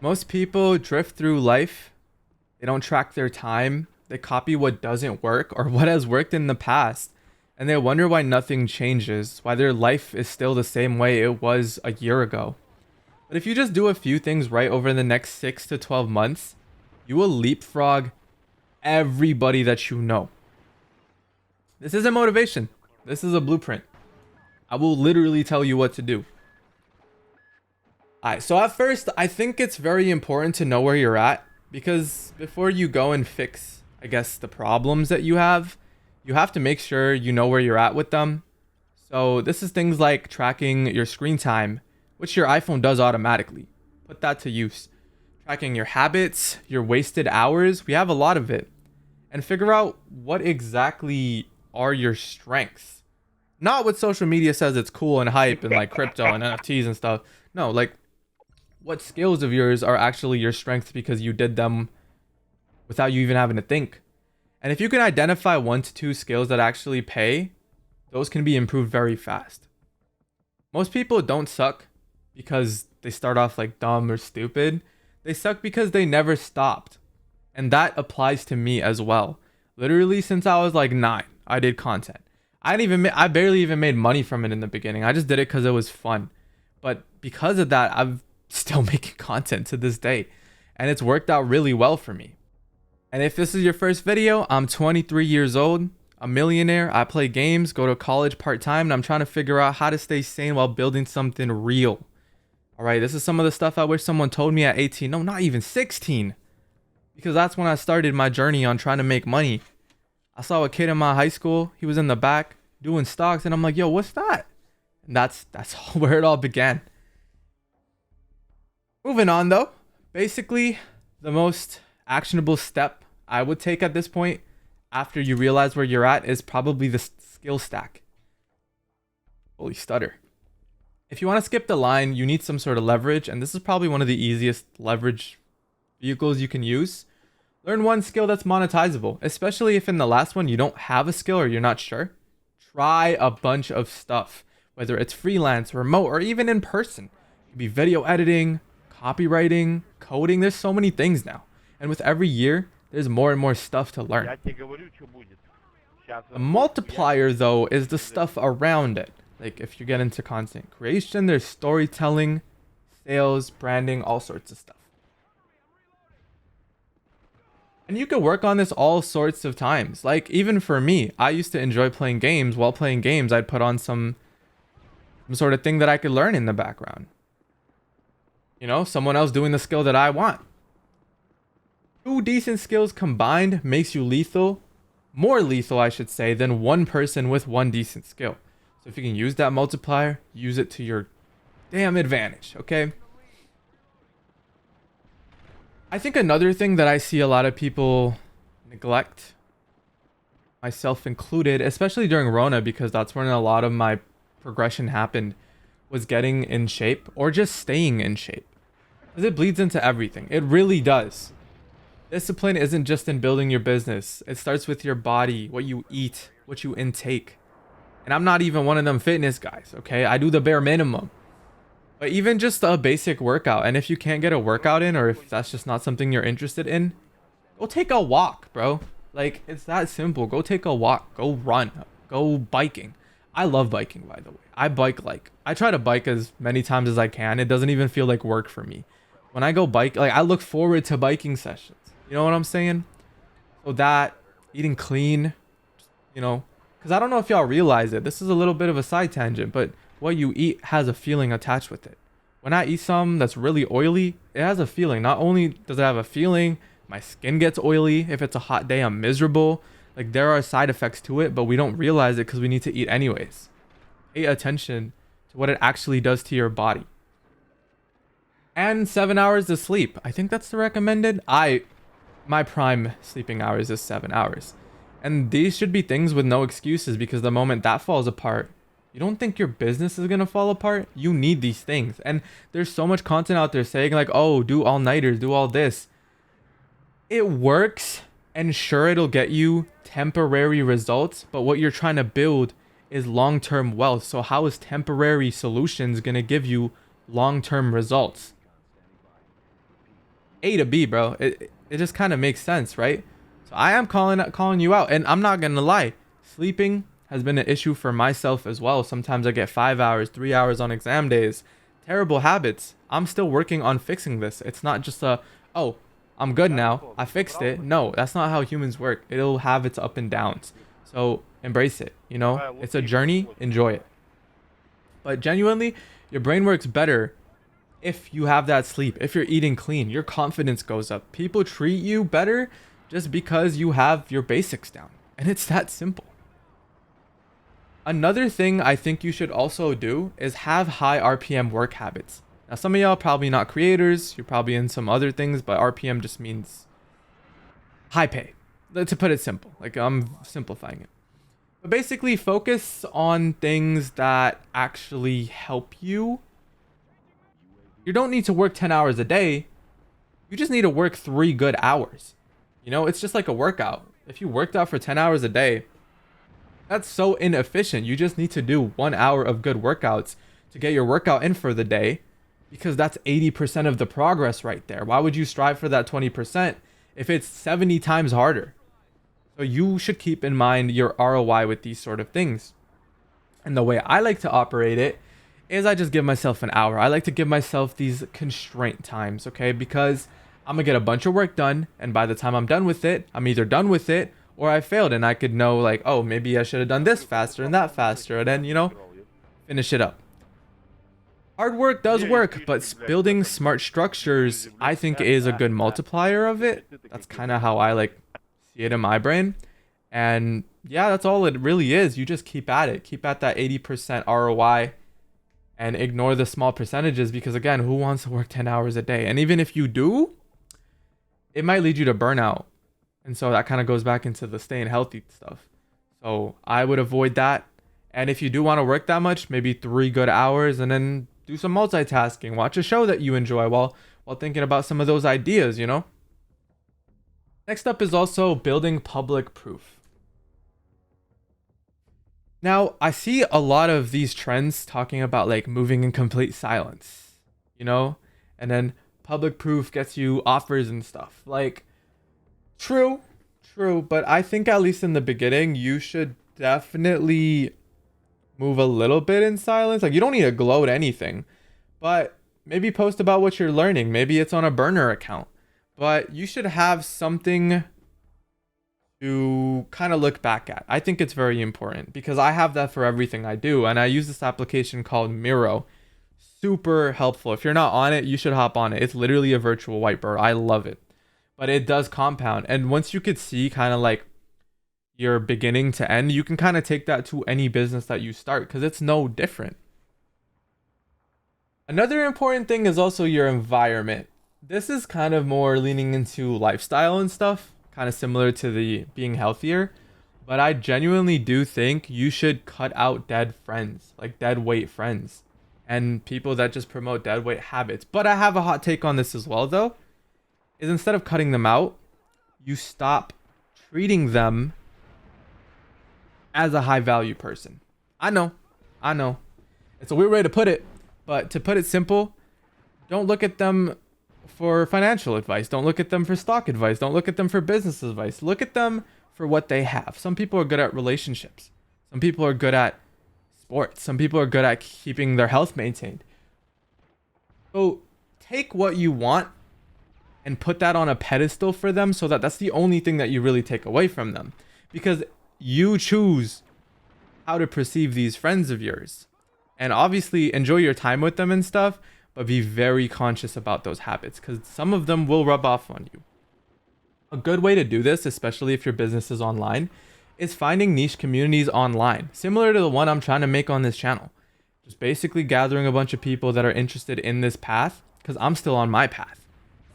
Most people drift through life. They don't track their time. They copy what doesn't work or what has worked in the past. And they wonder why nothing changes, why their life is still the same way it was a year ago. But if you just do a few things right over the next 6 to 12 months, you will leapfrog everybody that you know. This isn't motivation. This is a blueprint. I will literally tell you what to do. Alright, so at first, I think it's very important to know where you're at, because before you go and fix, I guess, the problems that you have to make sure you know where you're at with them. So this is things like tracking your screen time, which your iPhone does automatically. Put that to use. Tracking your habits, your wasted hours, we have a lot of it. And figure out what exactly are your strengths. Not what social media says it's cool and hype and like crypto and NFTs and stuff. No, like what skills of yours are actually your strengths because you did them without you even having to think. And if you can identify 1 to 2 skills that actually pay, those can be improved very fast. Most people don't suck because they start off like dumb or stupid. They suck because they never stopped. And that applies to me as well. Literally since I was like 9, I did content. I barely even made money from it in the beginning. I just did it because it was fun. But because of that, I'm still making content to this day. And it's worked out really well for me. And if this is your first video, I'm 23 years old, a millionaire. I play games, go to college part-time, and I'm trying to figure out how to stay sane while building something real. All right, this is some of the stuff I wish someone told me at 18. No, not even 16. Because that's when I started my journey on trying to make money. I saw a kid in my high school. He was in the back doing stocks, and I'm like, yo, what's that? And that's where it all began. Moving on though, basically the most actionable step I would take at this point after you realize where you're at is probably the skill stack. Holy stutter. If you want to skip the line, you need some sort of leverage, and this is probably one of the easiest leverage vehicles you can use. Learn one skill that's monetizable, especially if in the last one you don't have a skill or you're not sure. Try a bunch of stuff, whether it's freelance, remote, or even in person. It could be video editing, copywriting, coding. There's so many things now. And with every year, there's more and more stuff to learn. The multiplier, though, is the stuff around it. Like if you get into content creation, there's storytelling, sales, branding, all sorts of stuff. And you can work on this all sorts of times. Like even for me, I used to enjoy playing games. While playing games, I'd put on some sort of thing that I could learn in the background. You know, someone else doing the skill that I want. 2 decent skills combined makes you lethal. More lethal, I should say, than one person with 1 decent skill. So if you can use that multiplier, use it to your damn advantage, okay? I think another thing that I see a lot of people neglect, myself included, especially during Rona, because that's when a lot of my progression happened, was getting in shape or just staying in shape. Because it bleeds into everything. It really does. Discipline isn't just in building your business. It starts with your body, what you eat, what you intake. And I'm not even one of them fitness guys, okay? I do the bare minimum. But even just a basic workout, and if you can't get a workout in, or if that's just not something you're interested in, go take a walk, bro. Like, it's that simple. Go take a walk. Go run. Go biking. I love biking, by the way. I try to bike as many times as I can. It doesn't even feel like work for me. When I go bike, like, I look forward to biking sessions. You know what I'm saying? So that, eating clean, you know, because I don't know if y'all realize it. This is a little bit of a side tangent, but what you eat has a feeling attached with it. When I eat something that's really oily, it has a feeling. Not only does it have a feeling, my skin gets oily. If it's a hot day, I'm miserable. Like, there are side effects to it, but we don't realize it because we need to eat anyways. Pay attention to what it actually does to your body. And 7 hours of sleep. I think that's the recommended. My prime sleeping hours is 7 hours. And these should be things with no excuses, because the moment that falls apart, you don't think your business is going to fall apart? You need these things. And there's so much content out there saying like, oh, do all-nighters, do all this. It works, and sure, it'll get you temporary results, but what you're trying to build is long-term wealth. So how is temporary solutions going to give you long-term results? A to B, bro. It just kind of makes sense, right? So I am calling you out, and I'm not gonna lie. Sleeping has been an issue for myself as well. Sometimes I get 5 hours, 3 hours on exam days. Terrible habits. I'm still working on fixing this. It's not just a, oh, I'm good now, I fixed it. No, that's not how humans work. It'll have its up and downs. So embrace it. You know, it's a journey. Enjoy it. But genuinely, your brain works better if you have that sleep, if you're eating clean, your confidence goes up. People treat you better just because you have your basics down. And it's that simple. Another thing I think you should also do is have high RPM work habits. Now, some of y'all probably not creators, you're probably in some other things, but RPM just means high pay. To put it simple, like I'm simplifying it. But basically, focus on things that actually help you. You don't need to work 10 hours a day. You just need to work 3 good hours. You know, it's just like a workout. If you worked out for 10 hours a day, that's so inefficient. You just need to do 1 hour of good workouts to get your workout in for the day, because that's 80% of the progress right there. Why would you strive for that 20% if it's 70 times harder? So you should keep in mind your ROI with these sort of things. And the way I like to operate it is I just give myself an hour. I like to give myself these constraint times, okay? Because I'm gonna get a bunch of work done, and by the time I'm done with it, I'm either done with it or I failed, and I could know like, oh, maybe I should have done this faster and that faster, and then, you know, finish it up. Hard work does work, but building smart structures, I think, is a good multiplier of it. That's kind of how I like see it in my brain. And yeah, that's all it really is. You just keep at it. Keep at that 80% ROI and ignore the small percentages, because again, who wants to work 10 hours a day? And even if you do, it might lead you to burnout. And so that kind of goes back into the staying healthy stuff. So I would avoid that. And if you do want to work that much, maybe 3 good hours, and then do some multitasking. Watch a show that you enjoy while thinking about some of those ideas, you know? Next up is also building public proof. Now, I see a lot of these trends talking about like moving in complete silence, you know? And then public proof gets you offers and stuff. Like, true, but I think at least in the beginning, you should definitely move a little bit in silence. Like, you don't need to gloat anything, but maybe post about what you're learning. Maybe it's on a burner account, but you should have something to kind of look back at. I think it's very important because I have that for everything I do, and I use this application called Miro. Super helpful. If you're not on it, you should hop on it. It's literally a virtual whiteboard. I love it, but it does compound. And once you could see kind of like your beginning to end, you can kind of take that to any business that you start, because it's no different. Another important thing is also your environment. This is kind of more leaning into lifestyle and stuff, kind of similar to the being healthier, but I genuinely do think you should cut out dead friends, like dead weight friends and people that just promote dead weight habits. But I have a hot take on this as well, though, is instead of cutting them out, you stop treating them as a high value person. I know. It's a weird way to put it, but to put it simple, don't look at them for financial advice. Don't look at them for stock advice. Don't look at them for business advice. Look at them for what they have. Some people are good at relationships. Some people are good at sports. Some people are good at keeping their health maintained. So take what you want and put that on a pedestal for them, so that that's the only thing that you really take away from them, because you choose how to perceive these friends of yours. And obviously enjoy your time with them and stuff, but be very conscious about those habits, because some of them will rub off on you. A good way to do this, especially if your business is online, is finding niche communities online, similar to the one I'm trying to make on this channel. Just basically gathering a bunch of people that are interested in this path, because I'm still on my path.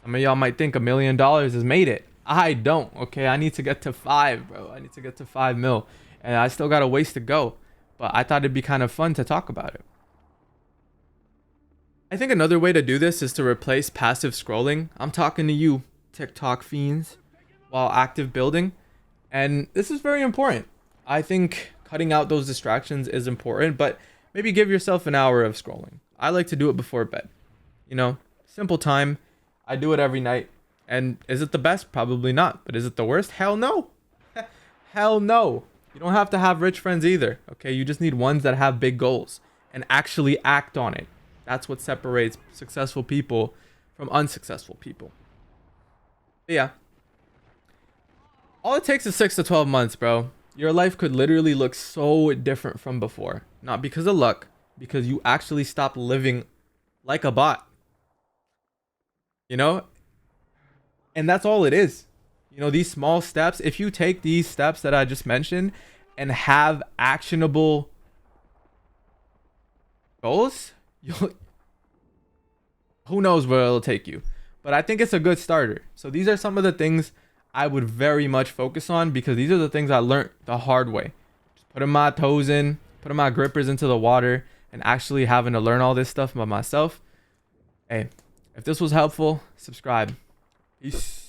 Some of y'all might think $1 million has made it. I don't, okay? I need to get to 5, bro. I need to get to 5 mil, and I still got a ways to go. But I thought it'd be kind of fun to talk about it. I think another way to do this is to replace passive scrolling. I'm talking to you, TikTok fiends, while active building. And this is very important. I think cutting out those distractions is important, but maybe give yourself an hour of scrolling. I like to do it before bed. You know, simple time. I do it every night. And is it the best? Probably not. But is it the worst? Hell no. Hell no. You don't have to have rich friends either. Okay, you just need ones that have big goals and actually act on it. That's what separates successful people from unsuccessful people. But yeah. All it takes is 6 to 12 months, bro. Your life could literally look so different from before. Not because of luck, because you actually stop living like a bot. You know? And that's all it is. You know, these small steps, if you take these steps that I just mentioned and have actionable goals, you'll, who knows where it'll take you. But I think it's a good starter. So these are some of the things I would very much focus on, because these are the things I learned the hard way. Just putting my toes in, putting my grippers into the water, and actually having to learn all this stuff by myself. Hey, if this was helpful, subscribe. Peace.